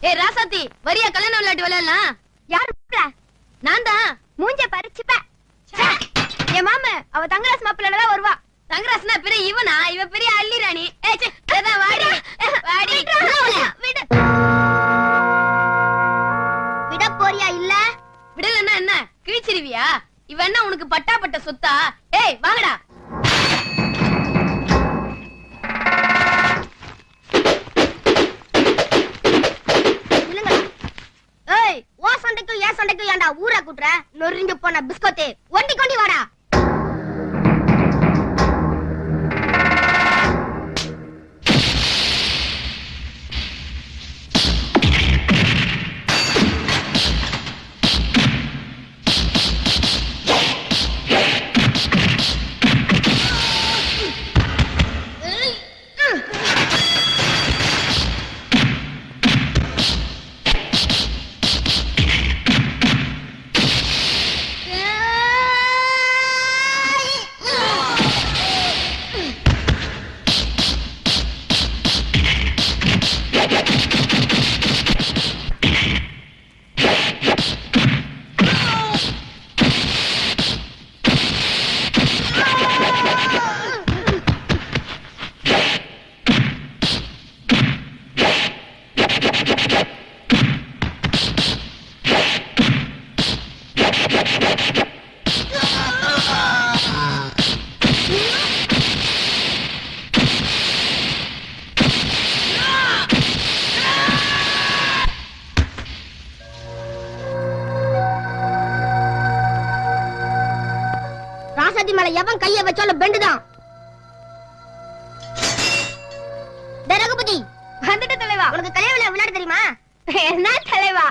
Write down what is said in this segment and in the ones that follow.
ஏ ராசாத்தி வரியா கல்யாணம் விளையாட்டு விளையாடலாம். யாரு? நான் தான். மூஞ்ச பறிச்சுப்ப. என் மாமா அவ தங்கராசு மாப்பிள்ளை தான் வருவா. தங்கராசனா பெரிய இவனா? இவ பெரிய அள்ளி ராணி. வாடி வாடி. விடு. விட போறியா இல்ல? விடலன்னா என்ன கிழிச்சிருவியா? இவ என்ன உனக்கு பட்டாப்பட்ட சொத்தா? ஏய் வாங்கடா. ஏய் ஓ சண்டைக்கும் ஏன் சண்டைக்கும் ஏன்டா ஊரா கூட்டுற? நொறுங்கி போன பிஸ்கோத்தே ஒண்டி கொண்டி வாடா. எவன் கைய வச்சாலும் பெண்டுதான். ரகுபதி வந்துட்டு தலைவா. உனக்கு கல்யாணம் விளையாட தெரியுமா? என்ன தலைவா,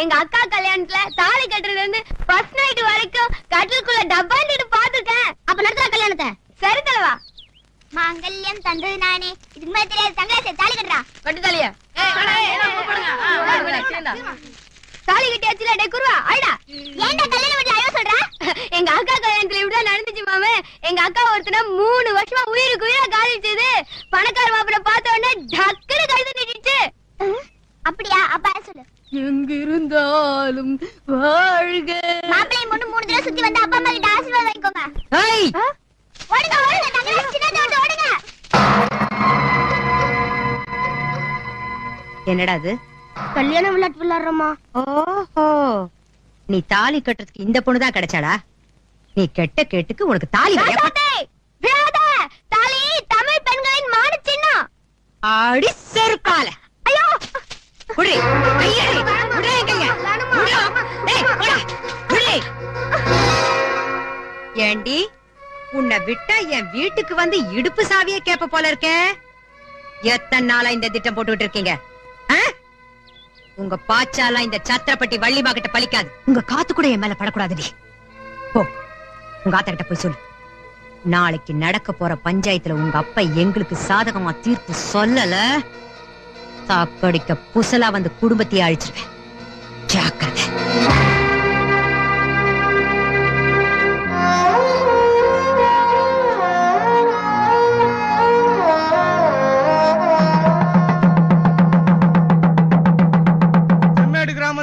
எங்க அக்கா கல்யாணத்துல தாலி கட்டுறதுல இருந்து ஃபர்ஸ்ட் நைட் வரைக்கும் கட்டிலுக்குள்ள டப்பாண்டிட்டு பாத்துட்டேன். அப்ப நடத்துற கல்யாணத்தை. சரி தலைவா. மாங்கல்யம் தந்தது நானே. இதுக்கு மேல தெரியாது. தங்கராசே தாலி கட்டுறா. கட்டு தாலியா? தாலி கட்டியாச்சுல. டே குருவா ஆயிடா. ஏன்டா கல்யாணம் வீட்டுல ஐயோ சொல்ற? எங்க அக்கா கல்யாணத்துல இப்படிதான் நடந்துச்சு மாமே. எங்க அக்கா ஒருத்தன 3 வருஷமா உயிருக்கு உயிரா காதலிச்சது. பணக்கார மாப்பிள்ள பார்த்த உடனே டக்குனு கழுத்து நீட்டிச்சு. அப்படியா? அப்பா சொல்லு. எங்க இருந்தாலும் வாழ்க. மாப்பிள்ளையை மட்டும் 3 தடவை சுத்தி வந்து அப்பா அம்மா கிட்ட ஆசீர்வாதம் வாங்கிக்கோங்க. ஏய் ஓடுங்க ஓடுங்க. தங்கராசு சின்னதோட ஓடுங்க. என்னடா அது? கல்யாண விளையாட்டு விளையாடுறோமா? ஓஹோ, நீ தாலி கட்டுறதுக்கு இந்த பொண்ணுதான் கிடைச்சாடா? நீ கெட்ட கேட்டுக்கு உனக்கு தாலி தாலி தமிழ் பெண்களின் மான சின்னம். அடி செருக்கால. ஐயோ குடி ஐயடி குடி கைய குடி. டேய் போடா குடி. ஏண்டி உன்னை விட்டா என் வீட்டுக்கு வந்து இடுப்பு சாவியே கேப்ப போல இருக்கே. எத்தனை நாளா இந்த திட்டம் போட்டுக்கிட்டு இருக்கீங்க? உங்க பாச்சாலாம் இந்த சத்திரப்பட்டி வள்ளிமா கிட்ட பலிக்காது. உங்க காத்து கூட என் மேல படக்கூடாதுடி. போ உங்க ஆத்தா கிட்ட போய் சொல்லு. நாளைக்கு நடக்க போற பஞ்சாயத்துல உங்க அப்பா எங்களுக்கு சாதகமா தீர்ப்பு சொல்லல, சாக்கடிக்க புசலா வந்து குடும்பத்தையே அழிச்சிருவேன். ஜாக்கிரதை.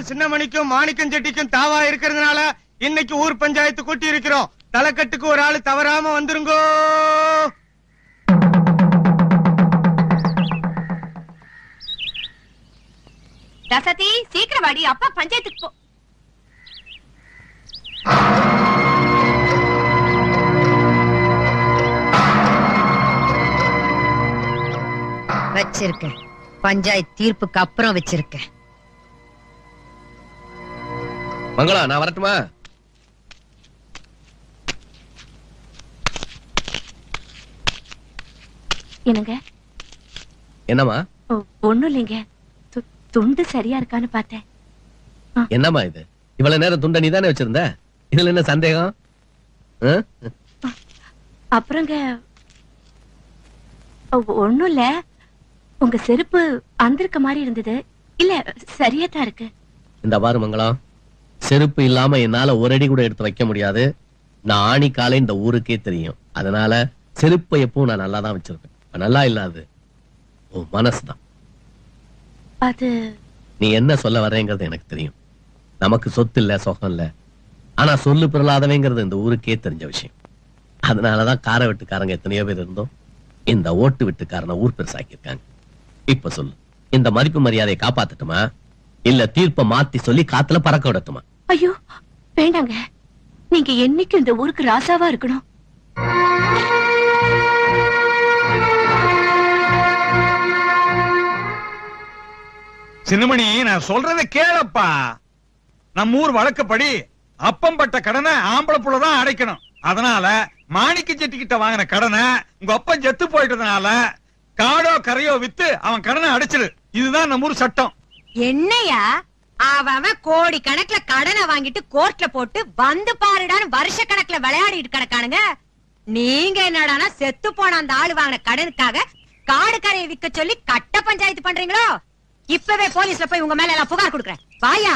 சின்னமணிக்கும் மாணிக்கம் செட்டிக்கும் தாவா இருக்கிறதுனால இன்னைக்கு ஊர் பஞ்சாயத்து கூட்டி இருக்கிறோம். தலைக்கட்டுக்கு ஒரு ஆளு தவறாம வந்துருங்கோ. ரசதி சீக்கிரம் வாடி, அப்பா பஞ்சாயத்துக்கு போ. வச்சிருக்கேன். பஞ்சாயத்து தீர்ப்புக்கு அப்புறம் வச்சிருக்கேன். மங்களா நான் வரட்டுமா? என்னங்க? என்னம்மா? ஒண்ணும் இல்லைங்க, துண்டு சரியா இருக்கான்னு பார்த்தேன். என்னம்மா இது? இவ்வளவு நேரம் துண்ட நீதானே வச்சிருந்த, இதுல என்ன சந்தேகம்? அப்புறங்க ஒண்ணும் இல்ல, உங்க செருப்பு அந்திருக்க மாதிரி இருந்தது. இல்ல சரியா தான் இருக்கு. இந்த பாரு மங்களம், செருப்பு இல்லாம என்னால ஒரு அடி கூட எடுத்து வைக்க முடியாது. நான் ஆணி காலை இந்த ஊருக்கே தெரியும். அதனால செருப்பை எப்பவும் நான் நல்லா தான் வச்சிருப்பேன். நல்லா இல்லாது உன் மனசுதான். அது நீ என்ன சொல்ல வர்றேங்கிறது எனக்கு தெரியும். நமக்கு சொத்து இல்ல, சொகம் இல்ல, ஆனா சொல்லு பிறலாதவைங்கிறது இந்த ஊருக்கே தெரிஞ்ச விஷயம். அதனாலதான் கார வெட்டுக்காரங்க எத்தனையோ பேர் இருந்தோம் இந்த ஓட்டு வெட்டுக்காரனை ஊர் பெருசாக்கி இருக்காங்க. இப்ப சொல்லு, இந்த மதிப்பு மரியாதையை காப்பாத்தட்டுமா இல்ல தீர்ப்பை மாத்தி சொல்லி காத்துல பறக்க விடட்டுமா? ஐயோ வேண்டாங்க, நீங்க என்னைக்கும் இந்த ஊருக்கு ராசாவா இருக்கணும். சின்னமணி, நான் சொல்றத கேளப்பா. நம்ம ஊர் வழக்கப்படி அப்பம் பட்ட கடனை ஆம்பளை புள்ளதான் அடைக்கணும். அதனால மாணிக்க செட்டிக்கிட்ட வாங்கின கடனை உங்க அப்பன் செத்து போயிட்டதுனால காடோ கரையோ வித்து அவன் கடனை அடைச்சிடு. இதுதான் நம்ம ஊர் சட்டம். என்னையா அவன் கோடி கணக்குல கடனை வாங்கிட்டு கோர்ட்ல போட்டு வந்து பாருடான்னு வருஷ கணக்குல விளையாடிட்டு கிடக்கானுங்க. நீங்க என்னடானா செத்து போன அந்த ஆளு வாங்கின கடனுக்காக காடு கரையை விற்க சொல்லி கட்ட பஞ்சாயத்து பண்றீங்களோ? இப்பவே போலீஸ்ல போய் உங்க மேல எல்லாம் புகார் கொடுக்கறேன். வாயா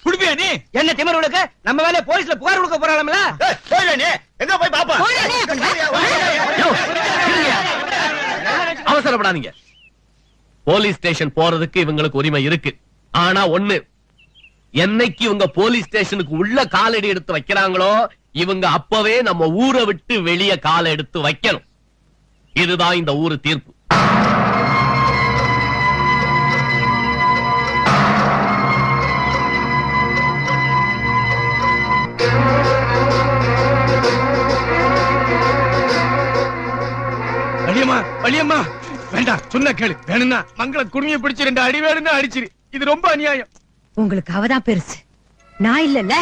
குடுப்பியா நீ? என்ன திமிருக்கு? நம்ம வேலை போலீஸ்ல புகார் கொடுக்க போறாங்கல்ல? நீ எங்க போய் பாப்பா? அவசரப்படாதீங்க. போலீஸ் ஸ்டேஷன் போறதுக்கு இவங்களுக்கு உரிமை இருக்கு. ஆனா ஒண்ணு, என்னைக்கு இவங்க போலீஸ் ஸ்டேஷனுக்கு உள்ள காலடி எடுத்து வைக்கிறாங்களோ இவங்க அப்பவே நம்ம ஊரை விட்டு வெளியே கால எடுத்து வைக்கணும். இதுதான் இந்த ஊரு தீர்ப்பு. வலியம்மா, வலியம்மா, வேண்டாம், சொன்ன கேளு. வேணும்னா மங்கள குடுமையை பிடிச்சு 2 அடி வேணும்னு அடிச்சிரு. இது ரொம்ப அநியாயம். உங்களுக்கு அவதான் பெருசு, நான் இல்லல்ல.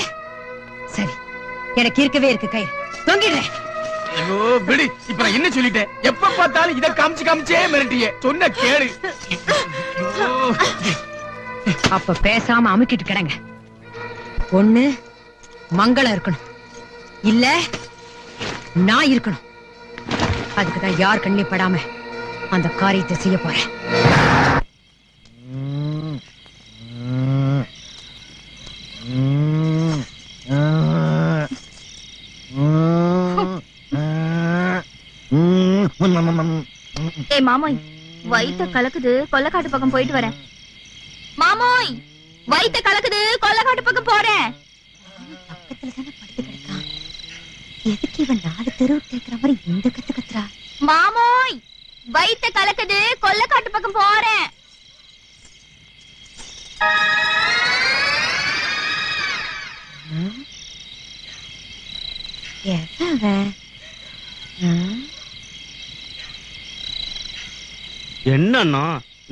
சரி, எனக்கு இருக்கவே இருக்கு கயிறு, தொங்கிடுறேன். ஐயோ விடு. இப்ப நான் என்ன சொல்லிட்டேன்? எப்ப பார்த்தாலும் இத காமிச்சே மிரட்டியே. சொன்ன கேளு. அப்ப பேசாம அமுக்கிட்டு கிடங்க. ஒண்ணு மங்களம் இருக்கணும், இல்ல நான் இருக்கணும். அதுக்குதான் யார் கண்ணி படாம அந்த காரியத்தை செய்ய போறேன். ஏய் மாமோய், வயித்த கலக்குது, கொல்லக்காட்டு பக்கம் போயிட்டு வரேன். மாமோய், வயித்த கலக்குது, கொல்லக்காட்டு பக்கம் போறேன். பக்கத்துல தானே படுத்து கிடக்கான். எதுக்கு இவன் 4 தெருவு கேட்கிற மாதிரி இந்த கத்து கத்துறா? மாமோய், வயித்த கலக்குது, கொல்லக்காட்டு பக்கம் போறேன். என்னன்னா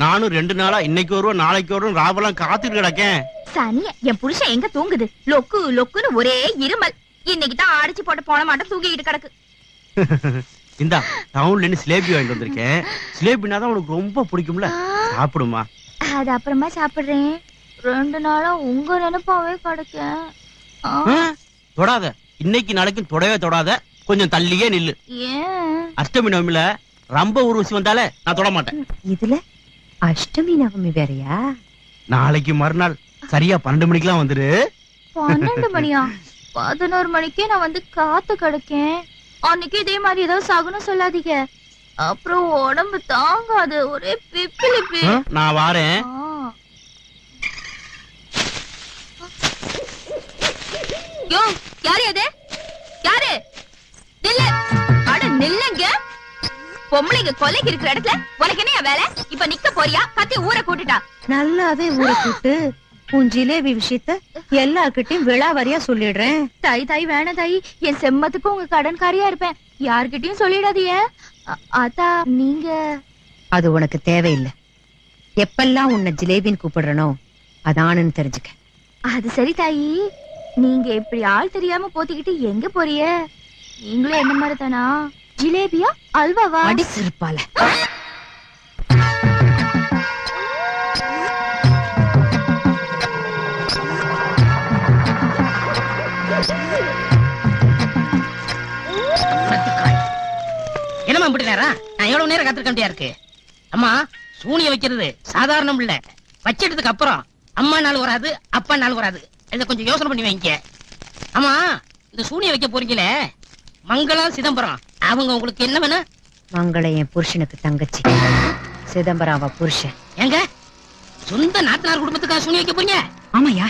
நானும் 2 நாளா இன்னைக்கு வருவோம் நாளைக்கு வரும் ராவெல்லாம் காத்துட்டு கிடக்கேன். சனிய, என் புருஷன் எங்க தூங்குது? லொக்கு லொக்குன்னு ஒரே இருமல். இன்னைக்கு தான் ஆடிச்சு போட்ட போன மாட்டம் தூங்கிட்டு கிடக்கு. இந்தா டவுன்ல இருந்து சிலேபி வாங்கிட்டு வந்திருக்கேன். சிலேபினா தான் உனக்கு ரொம்ப பிடிக்கும்ல, சாப்பிடுமா? அது அப்புறமா சாப்பிடுறேன். 2 நாளா உங்க நினைப்பாவே கிடக்கேன். தொடாத, இன்னைக்கு நாளைக்கும் தொடவே தொடாத, கொஞ்சம் தள்ளியே நில்லு. ஏன்? அஷ்டமி நவமில ரொம்ப ஊர்வசி வந்தாலே நான் தொட மாட்டேன். இதுல அஷ்டமி நவமி வேறையா? நாளைக்கு மறுநாள் சரியா 12 மணிக்கெல்லாம் வந்துரு. 12 மணியா? 11 மணிக்கே நான் வந்து காத்து கிடக்கேன். அன்னைக்கு இதே மாதிரி ஏதாவது சகுனம் சொல்லாதீங்க, அப்புறம் உடம்பு தாங்காது, ஒரே பிப்பிலிப்பி. நான் வாரேன். யோ, யாரு அது? யாரு? நில்லு. அட நில்லுங்க. பொம்பளைங்க கொலைக்கு இருக்கிற இடத்துல உனக்கு என்ன வேலை? இப்ப நிக்க போறியா? கத்தி ஊரை கூட்டுட்டா. நல்லாவே ஊரை கூட்டு. உன் ஜிலேபி விஷயத்த எல்லார்கிட்டயும் விழாவரியா சொல்லிடுறேன். தாய் தாய் வேணாம் தாய், என் செம்மத்துக்கு உங்க கடன்காரியா இருப்பேன். யார்கிட்டயும் சொல்லிடாதீங்க. ஆத்தா நீங்க. அது உனக்கு தேவையில்லை. எப்பெல்லாம் உன்னை ஜிலேபின்னு கூப்பிடுறனோ அதானு தெரிஞ்சுக்க. அது சரி தாயி, நீங்க இப்படி ஆள் தெரியாம போத்திக்கிட்டு எங்க போறிய? நீங்களும் என்ன மாதிரி தானா? ஜிலேபியா அல்வாவா? அடி சிறுப்பால. என்னமா இப்படி நேரம்? நான் எவ்வளவு நேரம் காத்திருக்க வேண்டியா இருக்கு? அம்மா, சூனிய வைக்கிறது சாதாரணம் இல்ல. வச்சிட்டதுக்கு அப்புறம் அம்மா நாள் வராது, அப்பா நாள் வராது. இத கொஞ்சம் யோசனை பண்ணி வைங்க. ஆமா, இந்த சூனிய வைக்க போறீங்களே, மங்களம் சிதம்பரம், அவங்க உங்களுக்கு என்ன வேணும்? மங்களம் என் புருஷனுக்கு தங்கச்சி, சிதம்பரம் அவ புருஷன். எங்க சொந்த நாத்தனார் குடும்பத்துக்காக சூனி வைக்க போறீங்க? ஆமாயா,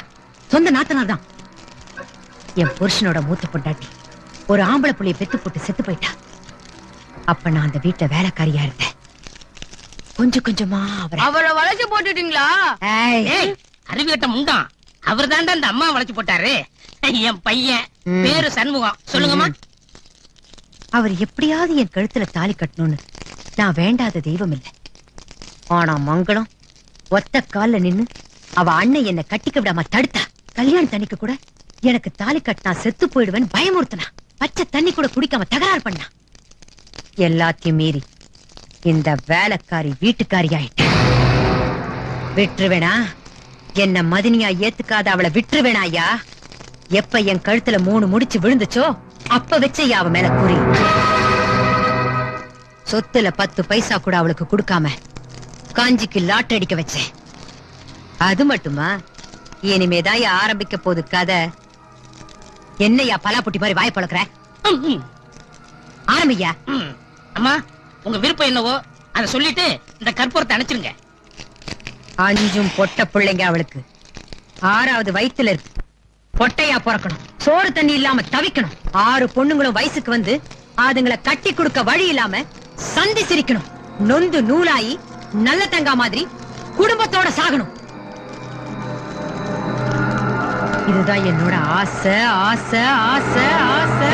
சொந்த நாத்தனார் தான். என் புருஷனோட மூத்த பொண்டாட்டி ஒரு ஆம்பளை புள்ளைய பெத்து போட்டு செத்து போயிட்டா. அப்ப நான் அந்த வீட்டுல வேலைக்காரியா இருந்தேன். கொஞ்சம் கொஞ்சமா அவரை வளைச்சு போட்டுட்டீங்களா? ஏய், அறிவியட்ட முண்டான். அவர் தாண்டா அந்த அம்மா வளைச்சு போட்டாரு. என் பையன் பேரு சண்முகம். சொல்லுங்கம்மா. அவர் எப்படியாவது என் கழுத்துல தாலி கட்டணும்னு நான் வேண்டாத தெய்வம் இல்லை. ஆனா மங்களம் ஒத்த கால்ல நின்னு அவ அண்ணன் என்ன கட்டிக்க விடாம தடுத்தா. கல்யாணம் தண்ணிக்கு கூட எனக்கு தாலி கட்டினா செத்து போயிடுவேன் பயமுறுத்தினா. பச்சை தண்ணி கூட குடிக்காம தகராறு பண்ணா. எல்லாத்தையும் மீறி இந்த வேலைக்காரி வீட்டுக்காரி ஆயிட்டேன். விட்டுருவேனா? என்ன மதினியா ஏத்துக்காத அவளை விட்டுருவேனா ஐயா? எப்ப என் கழுத்துல 3 முடிச்சு விழுந்துச்சோ அப்ப வச்ச அவ மேல குறி. சொத்துல 10 பைசா கூட அவளுக்கு கொடுக்காம காஞ்சிக்கு லாட்டரி அடிக்க வச்சேன். அது மட்டுமா, இனிமேதான் ஆரம்பிக்க போது கதை. என்னையா பலாப்புட்டி மாதிரி வாய் பழக்கிற? ஆரம்பியா. அம்மா, உங்க விருப்பம் என்னவோ அதை சொல்லிட்டு இந்த கற்பூரத்தை அணைச்சிருங்க. 5 பொட்ட பிள்ளைங்க அவளுக்கு. 6வது வயித்துல இருக்கு. பொட்டையா பிறக்கணும், சோறு தண்ணி இல்லாம தவிக்கணும். 6 பொண்ணுங்களும் வயசுக்கு வந்து அதுங்களை கட்டி கொடுக்க வழி இல்லாம சந்தி சிரிக்கணும். நொந்து நூலாயி நல்ல தங்கா மாதிரி குடும்பத்தோட சாகணும். இதுதான் என்னோட ஆசை ஆசை ஆசை ஆசை.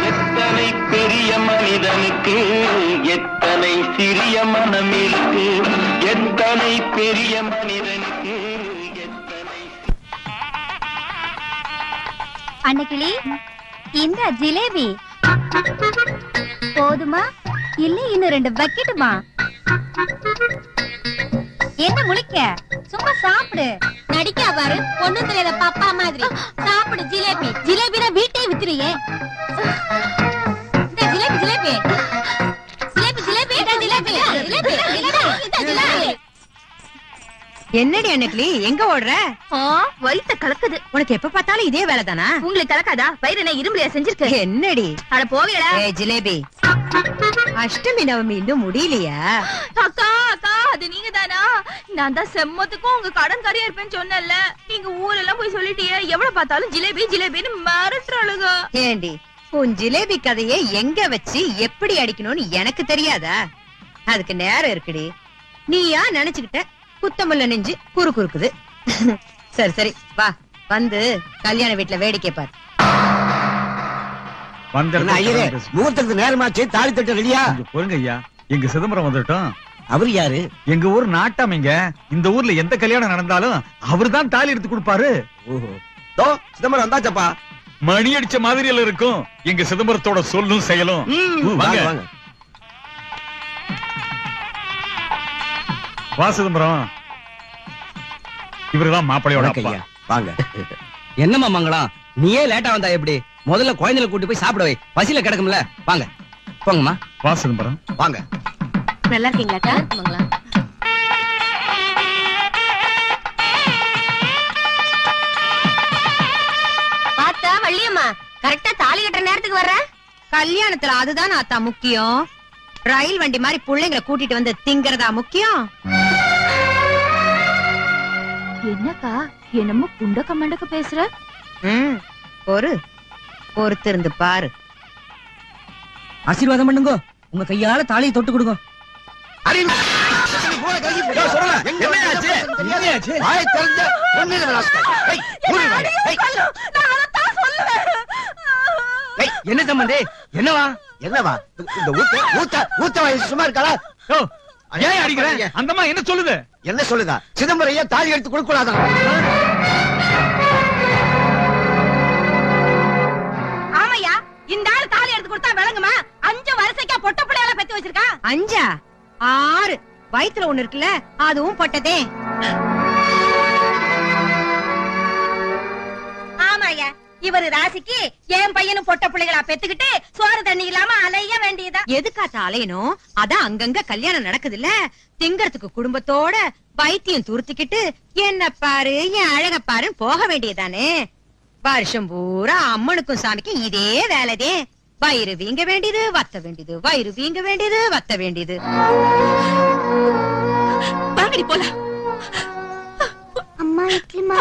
எத்தனை பெரிய மனிதனுக்கு எத்தனை சிறிய மனம் இருக்கு. எத்தனை பெரிய மனிதனுக்கு எத்தனை. அன்னைக்கிளி, இந்த ஜிலேபி போதுமா இல்ல இன்னும் 2 பக்கெட்டுமா? என்ன முழிக்க? சும்மா சாப்பிடு. நடிக்கா பாரு, பொண்ணு தெரியாத பாப்பா மாதிரி. சாப்பிடு ஜிலேபி. ஜிலேபினா வீட்டே வித்துறியே. இந்த ஜிலேபி ஜிலேபி ஜிலேபி ஜிலேபி ஜிலேபி ஜிலேபி ஜிலேபி. என்னடி அன்னைக்கு எங்க ஓடுற? வயித்த கலக்குது. உனக்கு எப்ப பார்த்தாலும் இதே வேலை தானா? உங்களுக்கு கலக்காதா? வயிறு என்ன இரும்புலையா செஞ்சிருக்கு? என்னடி அட போகலடா. ஏய் ஜிலேபி, அஷ்டமி நவமி இன்னும் முடியலையா? அக்கா அக்கா, அது நீங்க தானா? நான் தான் செம்மத்துக்கும் உங்க கடன்காரியா இருப்பேன்னு சொன்னேன்ல. நீங்க ஊரெல்லாம் போய் சொல்லிட்டீங்க. எவ்வளவு பார்த்தாலும் ஜிலேபி ஜிலேபின்னு மிரட்டுறாளுங்க. ஏண்டி, உன் ஜிலேபி கதையை எங்க வச்சு எப்படி அடிக்கணும்னு எனக்கு தெரியாதா? அதுக்கு நேரம் இருக்குடி. நீயா நினைச்சுக்கிட்ட குத்தமுள்ள நெஞ்சு குறு குறுக்குது. சரி சரி வா, வந்து கல்யாண வீட்டுல வேடிக்கை பாரு. முகூர்த்தத்துக்கு நேரமாச்சு, தாலி தட்டு ரெடியா? பொறுங்க ஐயா, எங்க சிதம்பரம் வந்துட்டோம். அவர் யாரு? எங்க ஊர் நாட்டாமைங்க. இந்த ஊர்ல எந்த கல்யாணம் நடந்தாலும் அவர் தான் தாலி எடுத்து கொடுப்பாரு. சிதம்பரம் வந்தாச்சப்பா. மணி அடிச்ச மாதிரியில இருக்கும் எங்க சிதம்பரத்தோட சொல்லும் செயலும். வாங்க வா சிதம்பரம். இவருதான் மாப்பிளையோட அப்பா. வாங்க. என்னம்மா மங்களம், நீயே லேட்டா வந்தா எப்படி? முதல்ல குழந்தைகளை கூட்டி போய் சாப்பிட வை, பசியில கிடக்கும்ல. வாங்க போங்கம்மா. வா சிதம்பரம் வாங்க. நல்லா இருக்கீங்களாக்கா? பார்த்தா வள்ளியம்மா கரெக்டா தாலி கட்டுற நேரத்துக்கு வர்ற. கல்யாணத்துல அதுதான் ஆத்தா முக்கியம். ரயில் வண்டி மாதிரி பிள்ளைங்களை கூட்டிட்டு வந்து திங்கறதா முக்கியம். என்னக்கா என்னமோ புண்டக்க மண்டக்க பேசுற? பொறுத்திருந்து பாரு. ஆசீர்வாதம் பண்ணுங்க, உங்க கையால தாலியை தொட்டு கொடுங்க. என்ன சம்பந்தே? என்னவா என்னவா? இந்த ஊத்த வயசு சும்மா இருக்காளா? ஏன் அடிக்கிறேன்? அந்தம்மா என்ன சொல்லுது? என்ன சொல்லுதா? சிதம்பரம் தாலி எடுத்து கொடுக்க கூடாதான்? ஆமையா, இந்த ஆள் தாலி எடுத்து கொடுத்தா விளங்குமா? 5 வருஷக்கா பொட்ட பிள்ளையால பெத்து வச்சிருக்கா. 5 6 வயித்துல ஒண்ணு இருக்குல்ல, அதுவும் பொட்டதே. ஆமாயா, இவரு ராசிக்கு என் பையனும் பொட்ட பிள்ளைகளா பெத்துக்கிட்டு சோறு தண்ணி இல்லாம அலைய வேண்டியதா. எதுக்காத்த அலையணும்? அதான் அங்கங்க கல்யாணம் நடக்குதுல்ல, திங்கறதுக்கு குடும்பத்தோட வைத்தியம் துருத்திக்கிட்டு என்ன பாரு என் அழக பாருன்னு போக வேண்டியதானே. வருஷம் பூரா அம்மனுக்கும் சாமிக்கும் இதே வேலைதே. வயிறு வீங்க வேண்டியது வத்த வேண்டியது, வயிறு வீங்க வேண்டியது வத்த வேண்டியது. வாங்கடி போலாம். அம்மா இட்லிமா.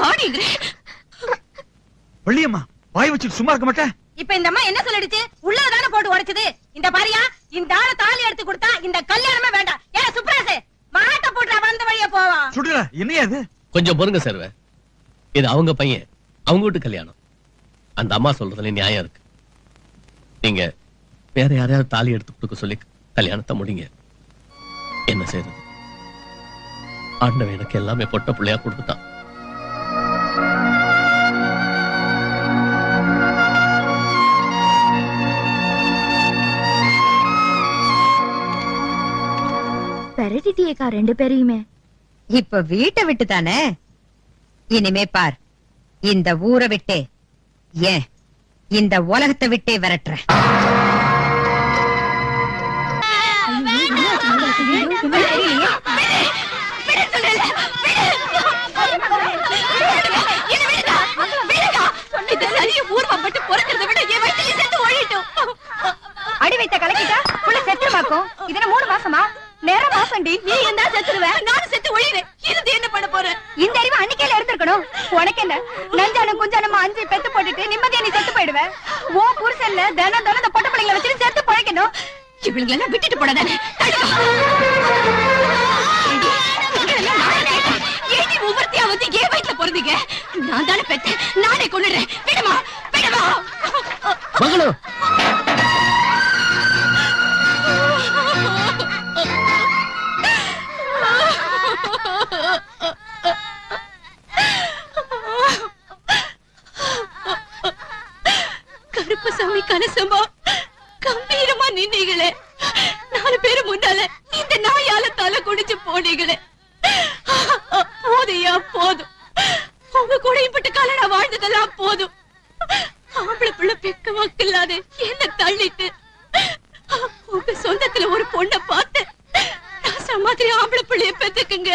வள்ளியம்மா வாய் வச்சுட்டு சும்மா இருக்க மாட்டேன். இப்ப இந்த அம்மா என்ன சொல்லிடுச்சு? உள்ளதானே போட்டு உடைச்சது. இந்த பாரியா, இந்த ஆள தாலி எடுத்து கொடுத்தா இந்த கல்யாணமே வேண்டாம். ஏன் சுப்ராசே மாட்ட போட்டு வந்த வழியா போவான். சுடுடா, என்னையா இது? கொஞ்சம் பொறுங்க சர்வ. இது அவங்க பையன், அவங்க வீட்டு கல்யாணம். அந்த அம்மா சொல்றதுல நியாயம் இருக்கு. நீங்க வேற யாரையாவது தாலி எடுத்து கொடுக்க சொல்லி கல்யாணத்தை முடிங்க. என்ன செய்யறது? ஆண்டவன் எனக்கு எல்லாமே பொட்ட பிள்ளையா கொடுத்துட்டான். பெரட்டிட்டியேக்கா ரெண்டு பேரையுமே. இப்ப வீட்டை விட்டு தானே, இனிமே பார் இந்த ஊரை விட்டே, ஏன் இந்த உலகத்தை விட்டே விரட்டுற. அடி வைத்த கலக்கிட்டா புள்ள செத்துருமாக்கும். இது 3 மாசமா? நேரம் மாசண்டி. நீ என்ன செத்துருவ? நானும் செத்து ஒழிறேன். இது என்ன பண்ண போற? இந்த அறிவு அன்னைக்கேல இருந்திருக்கணும். உனக்கு என்ன நஞ்சானும் குஞ்சானும் 5 பெத்து போட்டுட்டு நிம்மதியா நீ செத்து போயிடுவ. ஓ புருஷன்ல தினம் தினம் இந்த பொட்ட பிள்ளைங்களை வச்சுட்டு செத்து பழைக்கணும். இவங்களெல்லாம் விட்டுட்டு போடாதானே. ஒவ்வொருத்தையா வந்து ஏன் வயிற்றுல பிறந்தீங்க? நான் தானே பெத்தேன், நானே கொண்டுறேன். விடுமா விடுமா. மகளோ கருப்பசாமி கனசமா கம்பீரமா நின்னீங்களே. 4 பேரு முன்னால இந்த நாயால தலை குடிச்சு போனீங்களே. போதையா போதும். உங்க கூட இப்பட்ட காலம் நான் வாழ்ந்ததெல்லாம் போதும். ஆம்பளை பிள்ளை பெக்க வாக்கில்லாத என்ன தள்ளிட்டு உங்க சொந்தத்துல ஒரு பொண்ணை பார்த்து நான் மாதிரி ஆம்பளை பிள்ளைய பெத்துக்குங்க,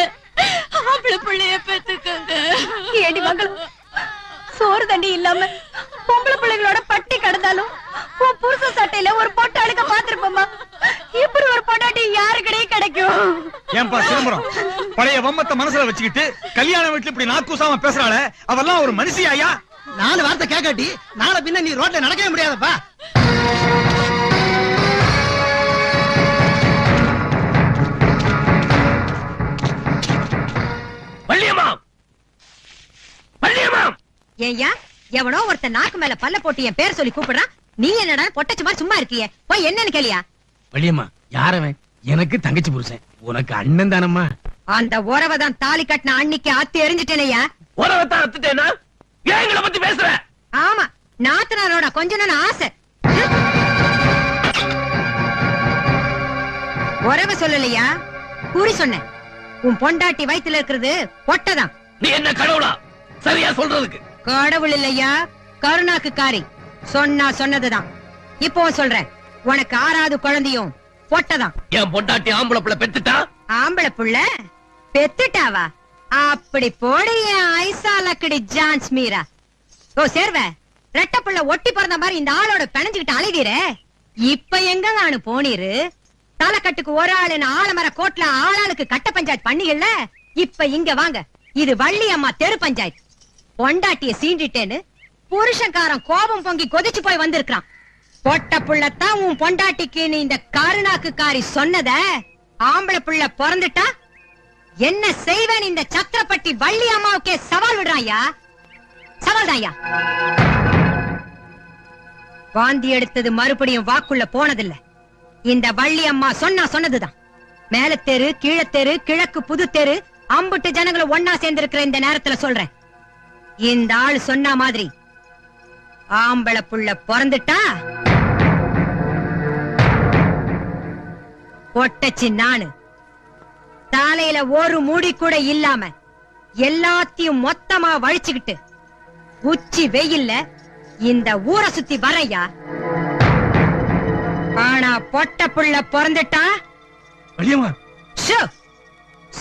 ஆம்பளை பிள்ளைய பெத்துக்குங்க. ஏடி மகள், சோறு தண்ணி இல்லாம பொம்பளை பிள்ளைகளோட பட்டி கடந்தாலும் உன் புருஷ சட்டையில ஒரு பொட்டு அழுக்க பாத்திருப்போமா? இப்படி ஒரு பொண்டாட்டி யாருக்கிடையே கிடைக்கும்? ஏன்பா சிதம்பரம், பழைய வம்மத்தை மனசுல வச்சுக்கிட்டு கல்யாண வீட்டுல இப்படி நாக்கூசாம பேசுறாள, அவெல்லாம் ஒரு மனுஷியாயா? 4 வார்த்தை கேட்காட்டி நாளை பின்ன நீ ரோட்ல நடக்கவே முடியாதப்பா. வள்ளியம்மா, வள்ளியம்மா. ஏய்யா, எவனோ ஒருத்த நாக்கு மேல பல்ல போட்டு என் பேர் சொல்லி கூப்பிடுறான். நீ என்னடா பொட்டச்சு மாதிரி சும்மா இருக்கியே? போய் என்னன்னு கேளியா? வள்ளியம்மா, யாரவன்? எனக்கு தங்கச்சி புருஷன், உனக்கு அண்ணன் தானம்மா. அந்த உறவை தான் தாலி கட்டின அன்னைக்கு அத்து எரிஞ்சிட்டேனையா. உறவத்தான் அத்துட்டேனா? ஏன் எங்களை பத்தி பேசுற? ஆமா, நாத்தனாரோட கொஞ்ச நாள் ஆசை. உறவை சொல்லலையா, கூறி சொன்னேன். உன் பொண்டாட்டி வயித்துல இருக்கிறது பொட்டதான். நீ என்ன கடவுளா சரியா சொல்றதுக்கு? கடவுள் இல்லையா, கருணாக்கு காரி. சொன்னா சொன்னதுதான். இப்போ சொல்றேன், உனக்கு 6வது குழந்தையும் பொட்டதான். என் பொண்டாட்டி ஆம்பளை பிள்ளை பெத்துட்டா? ஆம்பளை புள்ள பெத்துட்டாவா? அப்படி போடு என் ஐசா லக்கடி ஜான்ஸ் மீரா. ஓ சேர்வ, ரெட்ட புள்ள ஒட்டி பிறந்த மாதிரி இந்த ஆளோட பிணைஞ்சுக்கிட்டு அழுகிறே. இப்ப எங்க நானு போனீரு? தலைக்கட்டுக்கு ஒரு ஆளுன்னு ஆலமர கோட்ல ஆளாளுக்கு கட்ட பஞ்சாயத்து பண்ணிகள்ல. இப்ப இங்க வாங்க, இது வள்ளியம்மா தெரு பஞ்சாயத்து. பொண்டாட்டிய சீண்டிட்டேன்னு புருஷன்காரன் கோபம் பொங்கி கொதிச்சு போய் வந்திருக்கான். பொட்ட புள்ளத்தான் உன் பொண்டாட்டிக்கு நீ இந்த கருணாக்கு காரி சொன்னத. ஆம்பளை புள்ள பிறந்துட்டா என்ன செய்வேன்? இந்த சத்திரப்பட்டி வள்ளி அம்மாவுக்கே சவால் விடுறாயா? சவால் தாயா. வாந்தி எடுத்தது மறுபடியும் வாக்குள்ள போனதில்ல. இந்த வள்ளி அம்மா சொன்னா சொன்னதுதான். மேல தெரு கீழத்தெரு கிழக்கு புது தெரு அம்புட்டு ஜனங்களும் ஒன்னா சேர்ந்திருக்கிற இந்த நேரத்துல சொல்றேன், இந்த ஆள் சொன்ன மாதிரி ஆம்பளை புள்ள பிறந்துட்டா பொட்டச்சி நானு. தலையில ஒரு முடி கூட இல்லாம எல்லாத்தையும் மொத்தமா வழிச்சுக்கிட்டு உச்சி வெயில்ல இந்த ஊரை சுத்தி வரையா. ஆனா பொட்ட புள்ள பிறந்துட்டா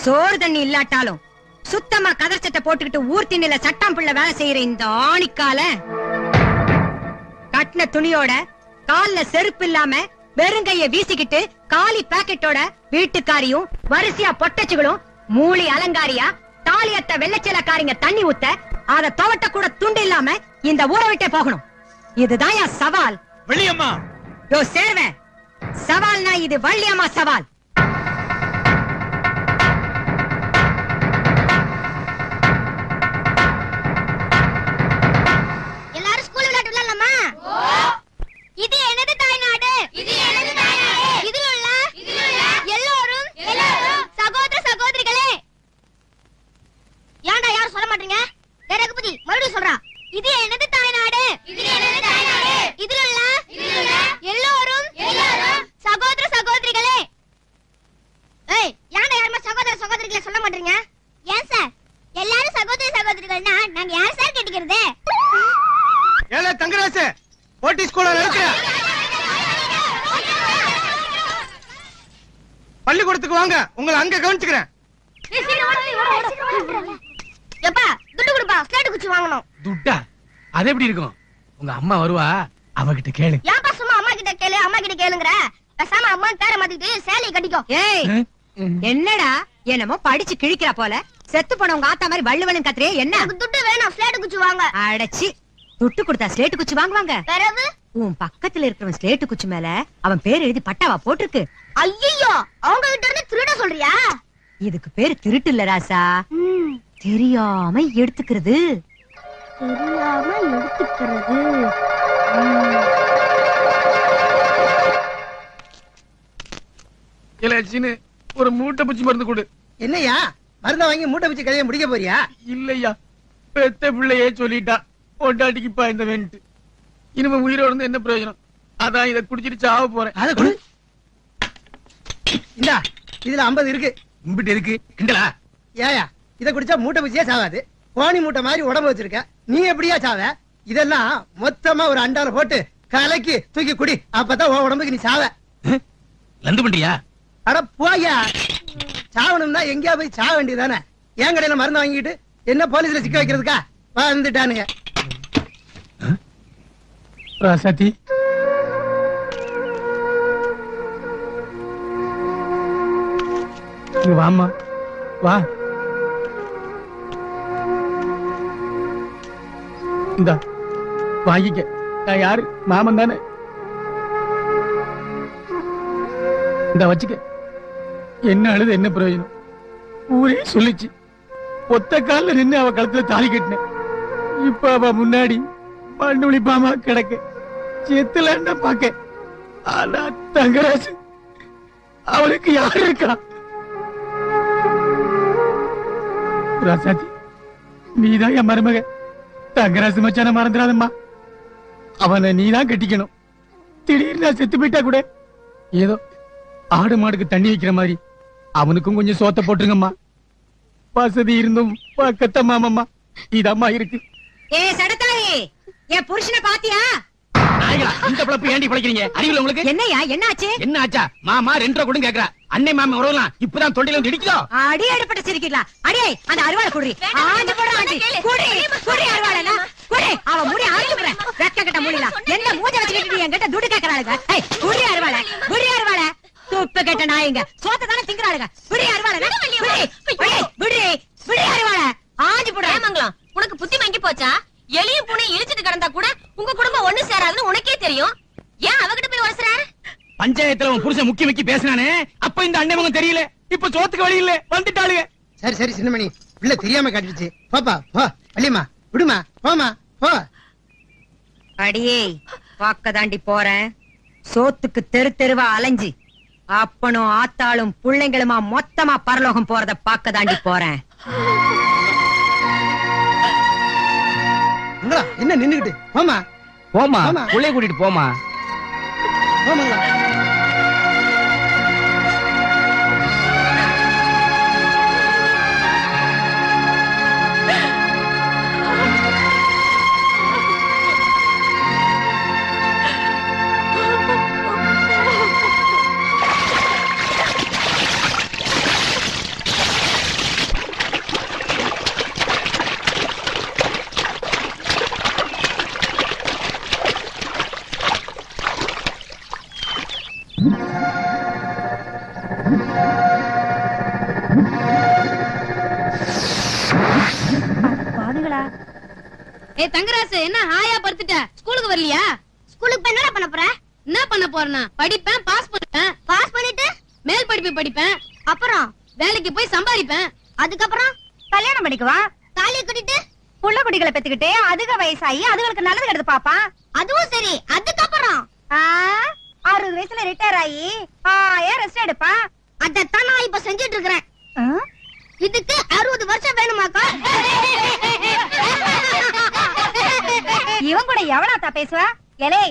சோறு தண்ணி இல்லாட்டாலும் சுத்தமா கதர் சட்டை போட்டுக்கிட்டு ஊர் திண்ணில சட்டம் புள்ள வேலை செய்யற இந்த ஆணிக்கால கட்டின துணியோட கால்ல செருப்பு இல்லாம வெறுங்கைய வீசிக்கிட்டு காலி பாக்கெட்டோட வீட்டுக்காரியும் வரிசையா பொட்டச்சுகளும் மூலி அலங்காரியா தாலியத்த வெள்ளச்சேலக்காரிங்க தண்ணி ஊத்த அத துவட்ட கூட துண்டு இல்லாம இந்த ஊரை விட்டே போகணும். இதுதான் என் சவால். வெளியம்மா யோ சேர்வேன், சவால்னா இது வள்ளியம்மா சவால். எல்லாரும் ஸ்கூல் விளையாட்டு விளையாடலாமா? இது எனது தாய்நாடு. இதில் உள்ள எல்லோரும் சகோதர சகோதரிகளே. ஏன்டா யாரும் சொல்ல மாட்டீங்க? ரகுபதி மறுபடியும் சொல்றா. இது எனது தாய்நாடு. இதில் உள்ள எல்லோரும் சகோதர சகோதரிகளே. ஏய், ஏன்டா யாருமே சகோதர சகோதரிகளை சொல்ல மாட்டீங்க? ஏன் சார் எல்லாரும் சகோதர சகோதரிகள்னா நாங்க யார் சார் கேட்டுக்கிறது? ஏலே தங்கராசு, போட்டி ஸ்கூல்ல நினைக்கிற பள்ளிக்கூடத்துக்கு வாங்க, உங்களை அங்க கவனிச்சுக்கிறேன். எப்பா துட்டு கொடுப்பா, ஸ்லேட் குச்சி வாங்கணும். துட்டா? அது எப்படி இருக்கும்? உங்க அம்மா வருவா, அவகிட்ட கேளு. ஏன்பா சும்மா அம்மா கிட்ட கேளு அம்மா கிட்ட கேளுங்கற? பேசாம அம்மா பேரை மாத்திட்டு சேலையை கட்டிக்கோ. ஏய், என்னடா என்னமோ படிச்சு கிழிக்கிற போல செத்து போன உங்க ஆத்தா மாதிரி வள்ளுவனும் கத்துறே என்ன? எனக்கு துட்டு வேணும், ஸ்லேட் குச்சி வாங்க. அடச்சி, துட்டு கொடுத்தா ஸ்லேட் குச்சி வாங்குவாங்க? பிறகு உன் பக்கத்துல இருக்கிறவன் ஸ்லேட் குச்சி மேல அவன் பேர் எழுதி பட்டாவா போட்டிருக்கு. ஐயோ, அவங்க கிட்ட இருந்து திருட சொல்றியா? இதுக்கு பேரு திருட்டு இல்ல ராசா, தெரியாம எடுத்துக்கிறது. ஒரு மூட்டை பூச்சி மருந்து கொடு. என்னையா மருந்த வாங்கி மூட்டை பூச்சி கதையை முடிக்க போறியா? இல்லையா, பெத்த பிள்ளையே சொல்லிட்டா பொண்டாட்டிக்கு பாய்ந்த வேண்டு. இனிமே உயிரோட இருந்து என்ன பிரயோஜனம்? அதான் இதை குடிச்சிட்டு சாவ போறேன். அத கொடு. இந்தா, இதுல 50 இருக்கு. உம்பிட்டு இருக்கு கிண்டலா? ஏயா, இத குடிச்சா மூட்டை பூச்சியே சாவாது. கோணி மூட்டை மாதிரி உடம்பு வச்சிருக்க, நீ எப்படியா சாவ? இதெல்லாம் மொத்தமா ஒரு அண்டால போட்டு கலக்கி தூக்கி குடி, அப்பதான் உன் உடம்புக்கு நீ சாவ. லந்து பண்றியா? அட போயா, சாவணும்னா எங்கேயா போய் சாவ வேண்டியதானே? என் கடையில மருந்து வாங்கிட்டு என்ன போலீஸ்ல சிக்க வைக்கிறதுக்கா வந்துட்டானுங்க. ராசாத்தி, வாமா வா. இந்தா வாங்கிக்க. நான் யாரு? மாமன் தானே. இந்த வச்சுக்க. என்ன அழுது என்ன பிரயோஜனம்? ஊரே சொல்லிச்சு. ஒத்த கால நின்னு அவ கழுத்துல தாலி கட்டினேன். இப்ப அவ முன்னாடி மண்ணு ஒளிப்பாமா கிடக்க செத்துலன்னா பாக்க. ஆனா தங்கராசு, அவளுக்கு யாரு இருக்கா? ராசாத்தி, நீதான் என் மருமக. தங்கராசு மச்சான மறந்துடாதம்மா. அவனை நீதான் கட்டிக்கணும். திடீர்னு நான் செத்து போயிட்டா கூட ஏதோ ஆடு மாடுக்கு தண்ணி வைக்கிற மாதிரி அவனுக்கும் கொஞ்சம் சோத்த போட்டுருங்கம்மா. வசதி இருந்தும் பக்கத்த மாமம்மா இதம்மா இருக்கு. ஏ சடத்தாயி, என் புருஷனை பாத்தியா? இந்த பிளப்பு ஏண்டி பிழைக்கிறீங்க? அறிவில உங்களுக்கு என்னையா என்னாச்சு? என்ன ஆச்சா? மாமா 2 ரூபா கொடுங்க கேக்குறா. அன்னை மாமா உறவலாம் இப்பதான் தொண்டில வந்து இடிக்குதோ. அடி அடிப்பட்ட சிரிக்கலாம். அடியே அந்த அருவாளை குடி. ஆஞ்சு போட ஆண்டி குடி குடி அருவாளை குடி. அவ முடி ஆஞ்சுற வெக்க கட்ட முடியல. என்ன மூஞ்ச வச்சுக்கிட்டு என்கிட்ட துட்டு கேக்குறாளுங்க. ஏய் குடி அருவாளை, குடி அருவாளை. துப்பு கெட்ட நாயங்க சோத்த தானே திங்கறாளுங்க. குடி அருவாளை, குடி குடி குடி குடி அருவாளை. ஆஞ்சு போட. ஏமங்கலம், உனக்கு புத்தி மங்கி போச்சா? எலியும் பூனை இழிச்சிட்டு கிடந்தா கூட உங்க குடும்பம் ஒண்ணு சேராதுன்னு உனக்கே தெரியும். ஏன் அவகிட்ட போய் உரசுற? பஞ்சாயத்துல உன் புருஷன் முக்கி முக்கி பேசினானே, அப்ப இந்த அண்ணன் மகன் தெரியல. இப்ப சோத்துக்கு வழி இல்ல, வந்துட்டாளுங்க. சரி சரி சின்னமணி, பிள்ளை தெரியாம காட்டிடுச்சு. பாப்பா போ, வள்ளியம்மா விடுமா, போமா போ. அடியே பாக்க தாண்டி போறேன். சோத்துக்கு தெரு தெருவா அலைஞ்சி அப்பனும் ஆத்தாளும் பிள்ளைங்களுமா மொத்தமா பரலோகம் போறத பாக்க தாண்டி போறேன். என்ன நின்னுகிட்டு? போமா போமா, புள்ளைய கூட்டிட்டு போமா. போமாங்களா? ஏ தங்கராசு, என்ன ஹாயா படுத்துட்ட? ஸ்கூலுக்கு வரலையா? ஸ்கூலுக்கு போய் என்ன பண்ண போற? என்ன பண்ண போறேன்னா படிப்பேன், பாஸ் பண்ணுவேன். பாஸ் பண்ணிட்டு மேல் படிப்பு படிப்பேன். அப்புறம் வேலைக்கு போய் சம்பாதிப்பேன். அதுக்கப்புறம் கல்யாணம் பண்ணிக்குவா. தாலியை கட்டிட்டு புள்ள குட்டிகளை பெத்துக்கிட்டு அதுக வயசாகி அதுகளுக்கு நல்லது கெடுத்து பாப்பா. அதுவும் சரி. அதுக்கப்புறம் 60 வயசுல ரிட்டையர் ஆகி ரெஸ்ட் எடுப்பா. அதான் நான் இப்ப செஞ்சுட்டு இருக்கிறேன். இதுக்கு 60 வருஷம் வேணுமாக்கா? இவன் கூட எவனாத்தா பேசுவா? எலே,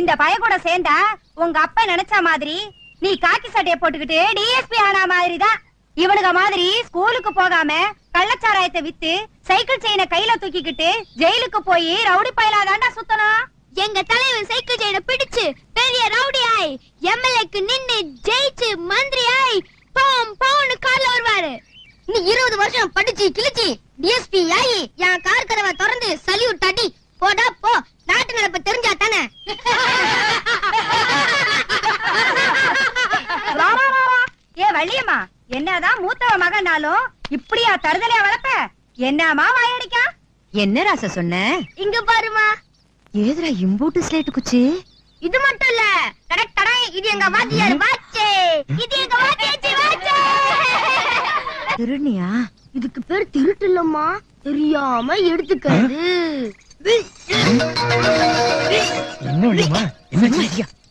இந்த பய கூட சேர்ந்தா உங்க அப்பா நினைச்ச மாதிரி நீ காக்கி சட்டையை போட்டுக்கிட்டு டிஎஸ்பி ஆனா மாதிரிதான். இவனுங்க மாதிரி ஸ்கூலுக்கு போகாம கள்ளச்சாராயத்தை வித்து சைக்கிள் செயினை கையில தூக்கிக்கிட்டு ஜெயிலுக்கு போய் ரவுடி பயலாதாண்டா சுத்தணும். எங்க தலைவன் சைக்கிள் செயினை பிடிச்சு பெரிய ரவுடி ஆய் எம்எல்ஏக்கு நின்னு ஜெயிச்சு மந்திரி ஆய் பவுன் கார்ல வருவாரு. நீ 20 வருஷம் படிச்சு கிழிச்சு டிஎஸ்பி ஆயி என் கார் கதவை திறந்து சல்யூட் தட்டி போடா போ. நாட்டு நடப்பு தெரிஞ்சா தானே. ஏ வள்ளியம்மா, என்னதான் மூத்தவ மகனாலும் இப்படியா தருதலையா வளர்ப்ப? என்னமா வாயடிக்கா? என்ன ராசா சொன்ன? இங்க பாருமா. ஏதுடா இம்பூட்டு ஸ்லேட் குச்சி? இது மட்டும் இல்ல, இது எங்க வாத்தியார் வாச்சே. இது எங்க வாத்தியாச்சி வாச்சே. திருநியா? இதுக்கு பேர் திருட்டு இல்லம்மா, தெரியாம எடுத்துக்கிறது.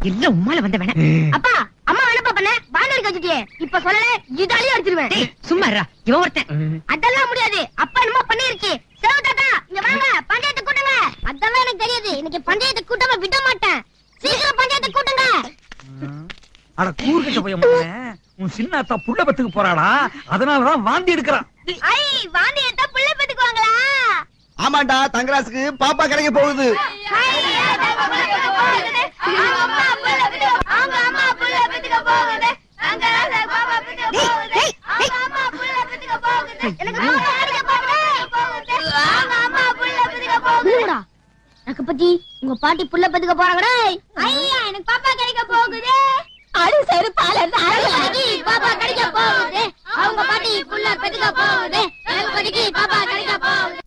எல்லாம் உம்மால வந்த வேணா. அப்பா, அம்மா வேணப்பா பண்ண வானொலிக்கு வச்சுட்டியே. இப்ப சொல்லல இதாலே அடிச்சிருவேன். சும்மா இருடா, இவன் ஒருத்தன். அதெல்லாம் முடியாது. அப்பா என்னமோ பண்ணிருச்சு. செலவு தாத்தா, இங்க வாங்க, பஞ்சாயத்து கூட்டுங்க. அதெல்லாம் எனக்கு தெரியாது. இன்னைக்கு பஞ்சாயத்து கூட்டாம விட மாட்டேன். சீக்கிரம் பஞ்சாயத்து கூட்டுங்க. அட கூர்கிட்ட போய் உன் சின்ன அத்தா புள்ள பத்துக்கு போறாடா, அதனாலதான் வாந்தி எடுக்கிறான். ஐ, வாந்தி எடுத்தா புள்ள பெத்துக்குவாங்களா? ஆமாண்டா, தங்கராசுக்கு பாப்பா கிடைக்க போகுது. பத்தி உங்க பாட்டி புள்ள பெத்துக்க போறாங்கடா. ஐயா, எனக்கு பாப்பா கிடைக்க போகுது. அது சரி, பாப்பா கிடைக்க போகுது. அவங்க பாட்டி புள்ள பெத்துக்க போகுது. எனக்கு பாப்பா கிடைக்க போகுது.